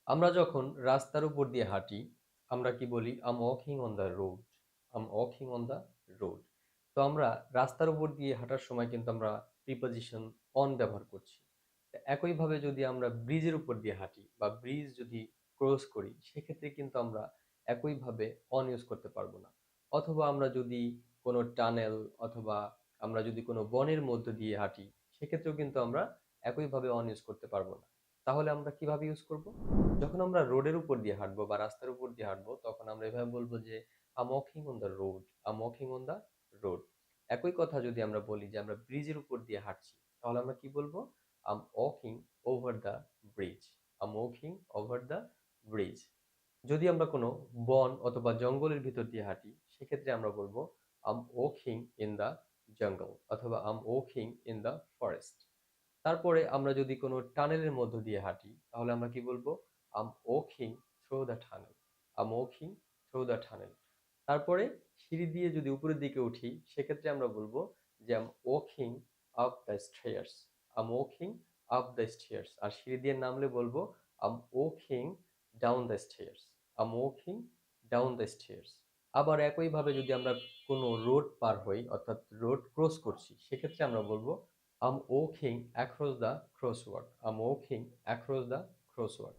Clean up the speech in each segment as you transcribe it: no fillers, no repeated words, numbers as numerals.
আমরা যখন রাস্তার উপর দিয়ে হাঁটি, আমরা কি বলি? I'm walking on the road. I'm walking on the road. তো আমরা রাস্তার উপর দিয়ে হাঁটার সময় কিন্তু আমরা প্রিপজিশন অন ব্যবহার করছি। তো একইভাবে যদি আমরা ব্রিজের উপর দিয়ে হাঁটি বা ব্রিজ যদি ক্রস করি, সেক্ষেত্রে কিন্তু আমরা একইভাবে অন ইউজ করতে পারবো না। অথবা আমরা যদি কোনো টানেল অথবা আমরা যদি কোনো বনের মধ্য দিয়ে হাঁটি, সেক্ষেত্রেও কিন্তু আমরা একইভাবে অন ইউজ করতে পারবো না। তাহলে আমরা কিভাবে ইউজ করব? যখন আমরা রোডের উপর দিয়ে হাঁটবো বা রাস্তার উপর দিয়ে হাঁটবো, তখন আমরা এভাবে বলবো যে I'm walking on the road, I'm walking on the road. একই কথা যদি আমরা বলি যে আমরা ব্রিজের উপর দিয়ে হাঁটছি, তাহলে আমরা কি বলবো? I'm walking over the bridge, I'm walking over the bridge. যদি আমরা কোনো বন অথবা জঙ্গলের ভিতর দিয়ে হাঁটি, সেক্ষেত্রে আমরা বলবো I'm walking in the jungle অথবা আম ওয়াকিং ইন দ্য ফরেস্ট। তারপরে আমরা যদি কোনো টানেলের মধ্য দিয়ে হাঁটি, তাহলে আমরা কি বলবো? I'm walking through the tunnel, I'm walking through the tunnel. তারপরে সিঁড়ি দিয়ে যদি উপরের দিকে উঠি, সেক্ষেত্রে আমরা বলবো যে I'm walking up the stairs, I'm walking up the stairs. আর সিঁড়ি দিয়ে নামলে বলবো I'm walking down the stairs, I'm walking down the stairs. আবার একইভাবে যদি আমরা কোনো রোড পার হই, অর্থাৎ রোড ক্রস করছি, সেক্ষেত্রে আমরা বলবো I'm walking across the crosswalk. I'm walking across the crosswalk.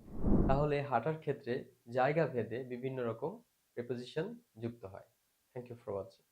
তাহলে হাঁটার ক্ষেত্রে জায়গা ভেদে বিভিন্ন রকম প্রিপোজিশন যুক্ত হয়। Thank you for watching.